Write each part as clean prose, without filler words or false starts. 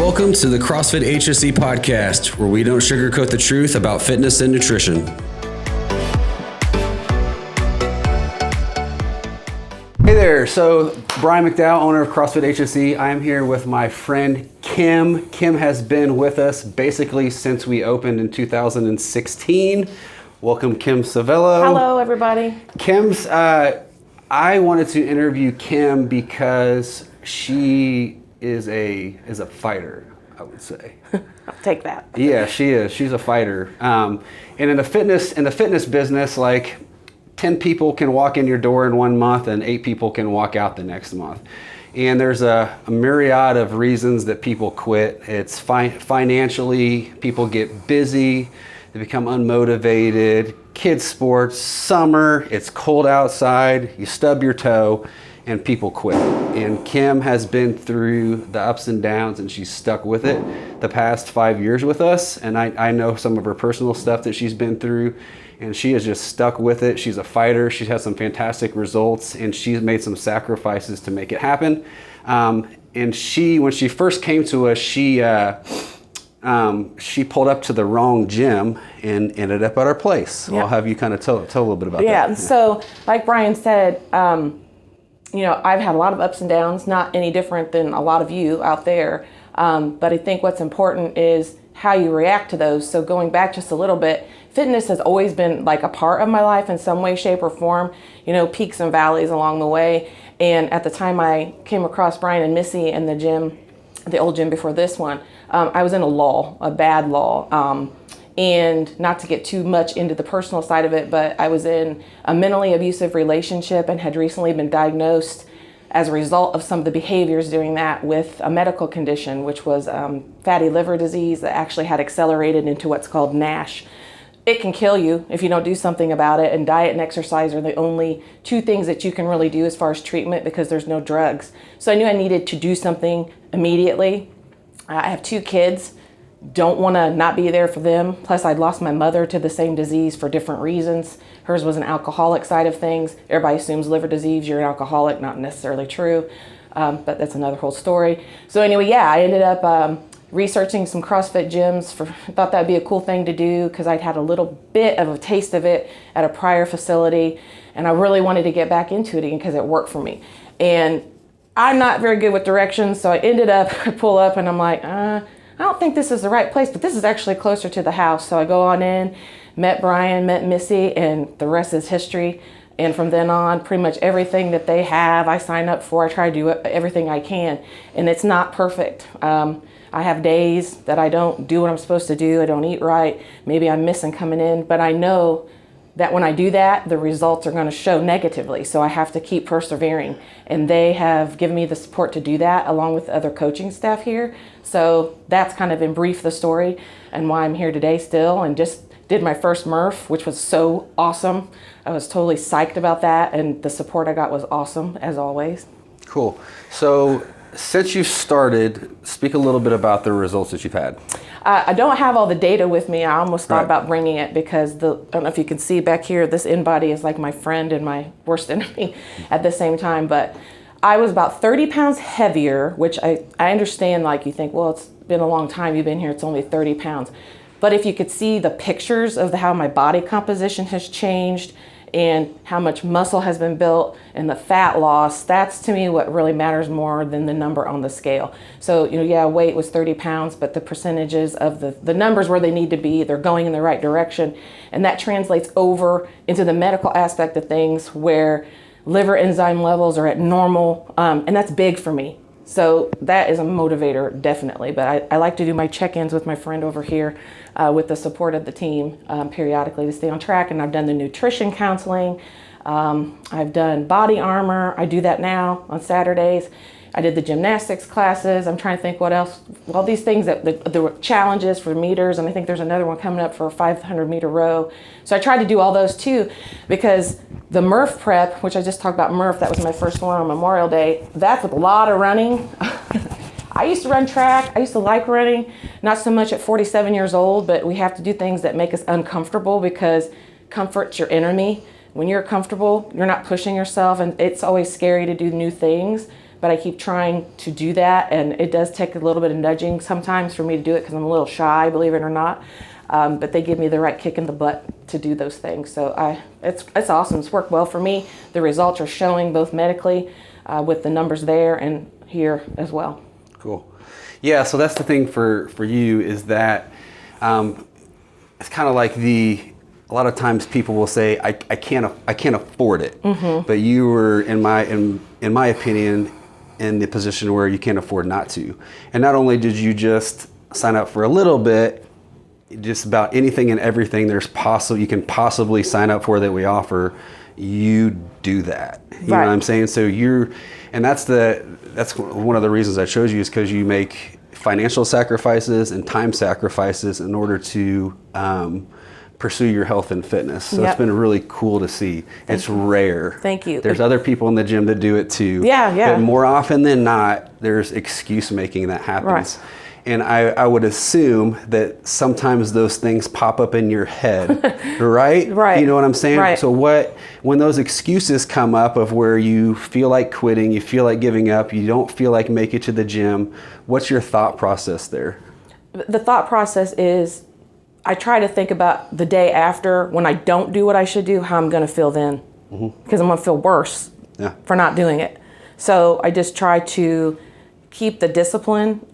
Welcome to the CrossFit HSE podcast, where we don't sugarcoat the truth about fitness and nutrition. Hey there, so Brian McDowell, owner of CrossFit HSE. I am here with my friend Kim. Kim has been with us basically since we opened in 2016. Welcome, Kim Cevelo. Hello, everybody. Kim's, I wanted to interview Kim because she is a fighter, I would say. I'll take that. Yeah, she is. She's a fighter. And in the fitness business, like 10 people can walk in your door in 1 month and 8 people can walk out the next month. And there's a myriad of reasons that people quit. It's financially, people get busy, they become unmotivated, kids sports, summer, it's cold outside, you stub your toe, and people quit. And Kim has been through the ups and downs, and she's stuck with it the past 5 years with us. And I know some of her personal stuff that she's been through, and she has just stuck with it. She's a fighter. She's had some fantastic results, and she's made some sacrifices to make it happen. And when she first came to us, she pulled up to the wrong gym and ended up at our place. So I'll have you kind of tell a little bit about that. Yeah, so like Brian said, I've had a lot of ups and downs, not any different than a lot of you out there. But I think what's important is how you react to those. So going back just a little bit, fitness has always been like a part of my life in some way, shape, or form, peaks and valleys along the way. And at the time I came across Brian and Missy in the gym, the old gym before this one, I was in a bad lull. And not to get too much into the personal side of it, but I was in a mentally abusive relationship and had recently been diagnosed as a result of some of the behaviors during that with a medical condition, which was fatty liver disease that actually had accelerated into what's called NASH. It can kill you if you don't do something about it, and diet and exercise are the only two things that you can really do as far as treatment because there's no drugs. So I knew I needed to do something immediately. I have 2 kids. Don't want to not be there for them. Plus, I'd lost my mother to the same disease for different reasons. Hers was an alcoholic side of things. Everybody assumes liver disease, you're an alcoholic, not necessarily true, but that's another whole story. So anyway, I ended up researching some CrossFit gyms. Thought that'd be a cool thing to do because I'd had a little bit of a taste of it at a prior facility, and I really wanted to get back into it again because it worked for me. And I'm not very good with directions, so I ended up, I pull up and I'm like, I don't think this is the right place, but this is actually closer to the house. So I go on in, met Brian, met Missy, and the rest is history. And from then on, pretty much everything that they have, I sign up for. I try to do everything I can. And it's not perfect. I have days that I don't do what I'm supposed to do. I don't eat right. Maybe I'm missing coming in. But I know that when I do that, the results are going to show negatively. So I have to keep persevering. And they have given me the support to do that along with other coaching staff here. So that's kind of in brief the story and why I'm here today still, and just did my first Murph, which was so awesome. I was totally psyched about that, and the support I got was awesome as always. Cool. So since you started, speak a little bit about the results that you've had. I don't have all the data with me. I almost thought about bringing it because I don't know if you can see back here, this in-body is like my friend and my worst enemy at the same time. But I was about 30 pounds heavier, which I understand, like you think, well, it's been a long time you've been here, it's only 30 pounds. But if you could see the pictures of how my body composition has changed and how much muscle has been built and the fat loss, that's to me what really matters more than the number on the scale. So, weight was 30 pounds, but the percentages of the numbers where they need to be, they're going in the right direction. And that translates over into the medical aspect of things where liver enzyme levels are at normal, and that's big for me. So that is a motivator, definitely. But I like to do my check-ins with my friend over here with the support of the team periodically to stay on track. And I've done the nutrition counseling. I've done body armor. I do that now on Saturdays. I did the gymnastics classes. I'm trying to think what else. All these things that the challenges for meters, and I think there's another one coming up for a 500 meter row. So I tried to do all those too, because the Murph prep, which I just talked about Murph, that was my first one on Memorial Day. That's with a lot of running. I used to run track. I used to like running, not so much at 47 years old, but we have to do things that make us uncomfortable because comfort's your enemy. When you're comfortable, you're not pushing yourself, and it's always scary to do new things. but I keep trying to do that, and it does take a little bit of nudging sometimes for me to do it because I'm a little shy, believe it or not. But they give me the right kick in the butt to do those things. So it's awesome. It's worked well for me. The results are showing both medically with the numbers there and here as well. Cool. Yeah, so that's the thing for you is that it's kind of like a lot of times people will say I can't afford it, but you were in my opinion in the position where you can't afford not to. And not only did you just sign up for a little bit, just about anything and everything you can possibly sign up for that we offer, you do that. You know what I'm saying? So that's one of the reasons I chose you, is because you make financial sacrifices and time sacrifices in order to pursue your health and fitness. So It's been really cool to see. It's rare. Thank you. There's other people in the gym that do it too. Yeah. But more often than not, there's excuse making that happens. Right. And I would assume that sometimes those things pop up in your head, right? Right. You know what I'm saying? Right. So when those excuses come up of where you feel like quitting, you feel like giving up, you don't feel like making it to the gym, what's your thought process there? The thought process is I try to think about the day after when I don't do what I should do, how I'm going to feel then. Because I'm going to feel worse for not doing it. So I just try to keep the discipline.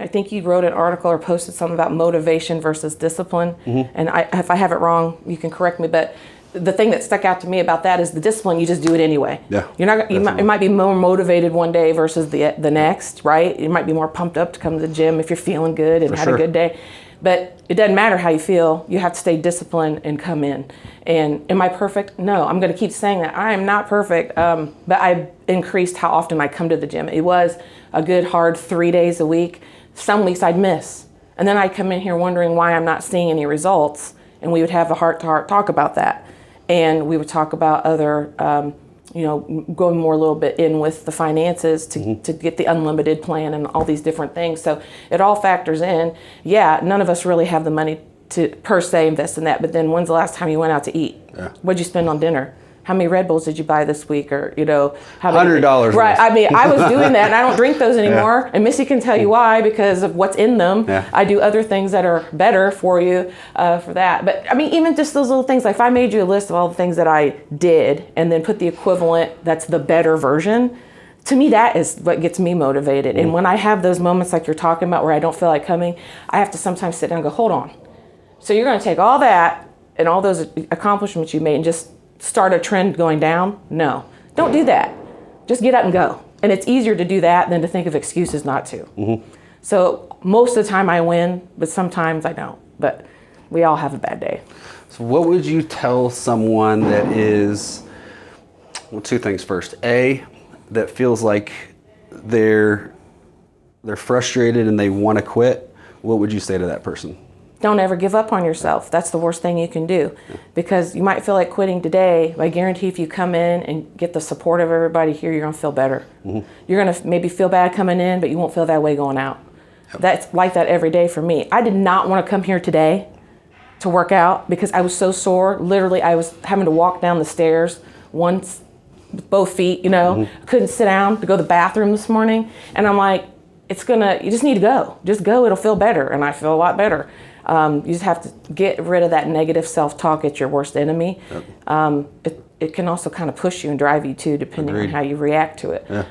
I think you wrote an article or posted something about motivation versus discipline. And if I have it wrong, you can correct me. But the thing that stuck out to me about that is the discipline. You just do it anyway. Yeah, you're not. You might be more motivated one day versus the next, right? You might be more pumped up to come to the gym if you're feeling good and had a good day. But it doesn't matter how you feel. You have to stay disciplined and come in. And am I perfect? No, I'm going to keep saying that. I am not perfect. But I've increased how often I come to the gym. It was a good hard 3 days a week. Some weeks I'd miss. And then I'd come in here wondering why I'm not seeing any results. And we would have a heart-to-heart talk about that. And we would talk about other, going more a little bit in with the finances to get the unlimited plan and all these different things. So it all factors in. Yeah, none of us really have the money to per se invest in that. But then when's the last time you went out to eat? Yeah. What'd you spend on dinner? How many Red Bulls did you buy this week? Or, how many? $100. Right. I mean, I was doing that and I don't drink those anymore. Yeah. And Missy can tell you why, because of what's in them. Yeah. I do other things that are better for you for that. But I mean, even just those little things, like if I made you a list of all the things that I did and then put the equivalent, that's the better version, to me, that is what gets me motivated. And when I have those moments like you're talking about where I don't feel like coming, I have to sometimes sit down and go, hold on. So you're going to take all that and all those accomplishments you made and just start a trend going down? No, don't do that. Just get up and go. And it's easier to do that than to think of excuses not to. So most of the time I win, but sometimes I don't. But we all have a bad day. So what would you tell someone that is, well, two things first. A, that feels like they're frustrated and they want to quit. What would you say to that person? Don't ever give up on yourself. That's the worst thing you can do, because you might feel like quitting today. But I guarantee if you come in and get the support of everybody here, you're going to feel better. You're going to maybe feel bad coming in, but you won't feel that way going out. That's like that every day for me. I did not want to come here today to work out because I was so sore. Literally, I was having to walk down the stairs once with both feet, Couldn't sit down to go to the bathroom this morning. And I'm like, you just need to go. Just go, it'll feel better. And I feel a lot better. You just have to get rid of that negative self-talk. It's your worst enemy. It can also kind of push you and drive you too, depending on how you react to it. Yeah.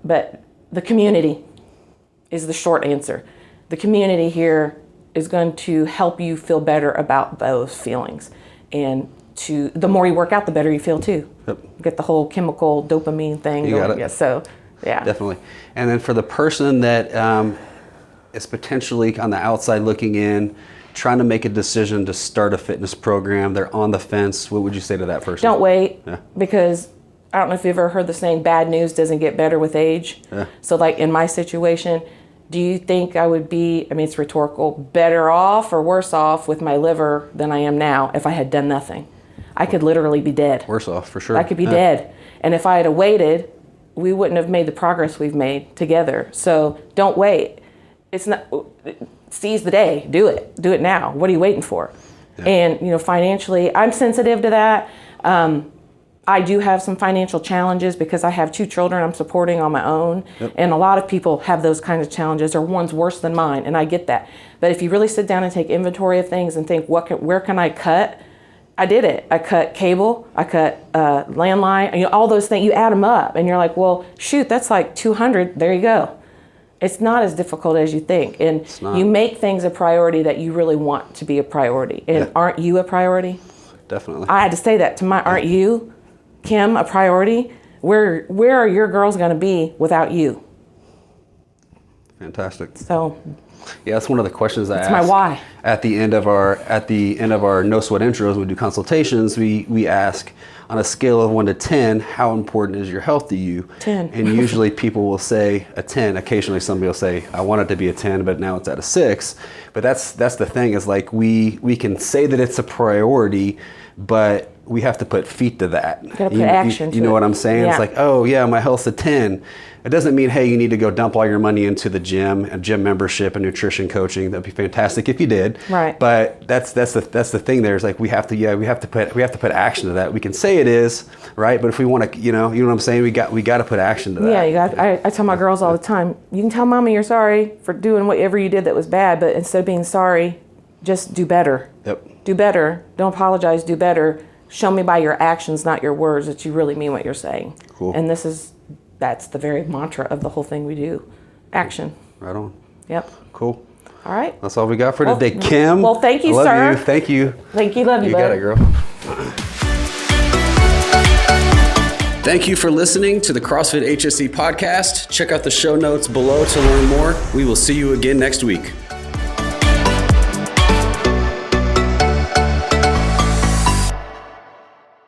But the community is the short answer. The community here is going to help you feel better about those feelings. And the more you work out, the better you feel too. Yep. Get the whole chemical dopamine thing. You got it. Yeah, so, yeah. Definitely. And then for the person that is potentially on the outside looking in, trying to make a decision to start a fitness program, they're on the fence, what would you say to that person? Don't wait, because I don't know if you've ever heard the saying, bad news doesn't get better with age. Yeah. So like in my situation, do you think I would be, it's rhetorical, better off or worse off with my liver than I am now if I had done nothing? I could literally be dead. Worse off, for sure. I could be dead. And if I had waited, we wouldn't have made the progress we've made together. So don't wait. It's not, seize the day. Do it now. What are you waiting for? Yeah. And financially, I'm sensitive to that. I do have some financial challenges because I have 2 children I'm supporting on my own. And a lot of people have those kinds of challenges, or one's worse than mine, and I get that. But if you really sit down and take inventory of things and think, where can I cut? I did it. I cut cable, I cut landline, all those things. You add them up and you're like, well, shoot, that's like 200. There you go. It's not as difficult as you think. And you make things a priority that you really want to be a priority. And aren't you a priority? Definitely. I had to say that to aren't you, Kim, a priority? Where are your girls going to be without you? Fantastic. So, yeah, that's one of the questions I ask. my why. At the end of our no sweat intros, we do consultations. We ask, on a scale of 1 to 10, how important is your health to you? 10. And usually people will say a 10. Occasionally somebody will say, I want it to be a 10, but now it's at a 6. But that's the thing, is like we can say that it's a priority, but we have to put feet to that. You gotta put action to it. You know what I'm saying? Yeah. It's like, oh yeah, my health's a 10. It doesn't mean, hey, you need to go dump all your money into the gym, a gym membership, and nutrition coaching. That'd be fantastic if you did. Right. But that's the thing. There is like we have to put action to that. We can say it is right, but if we want to, you know what I'm saying. We got to put action to that. Yeah, you got. I tell my girls all the time, you can tell mommy you're sorry for doing whatever you did that was bad, but instead of being sorry, just do better. Yep. Do better. Don't apologize. Do better. Show me by your actions, not your words, that you really mean what you're saying. Cool. And that's the very mantra of the whole thing we do. Action. Right on. Yep. Cool. All right. That's all we got for today, Kim. Well, thank you, I love sir. You. Thank you. Thank you. Love you, You bud. got it, girl. Thank you for listening to the CrossFit HSE podcast. Check out the show notes below to learn more. We will see you again next week.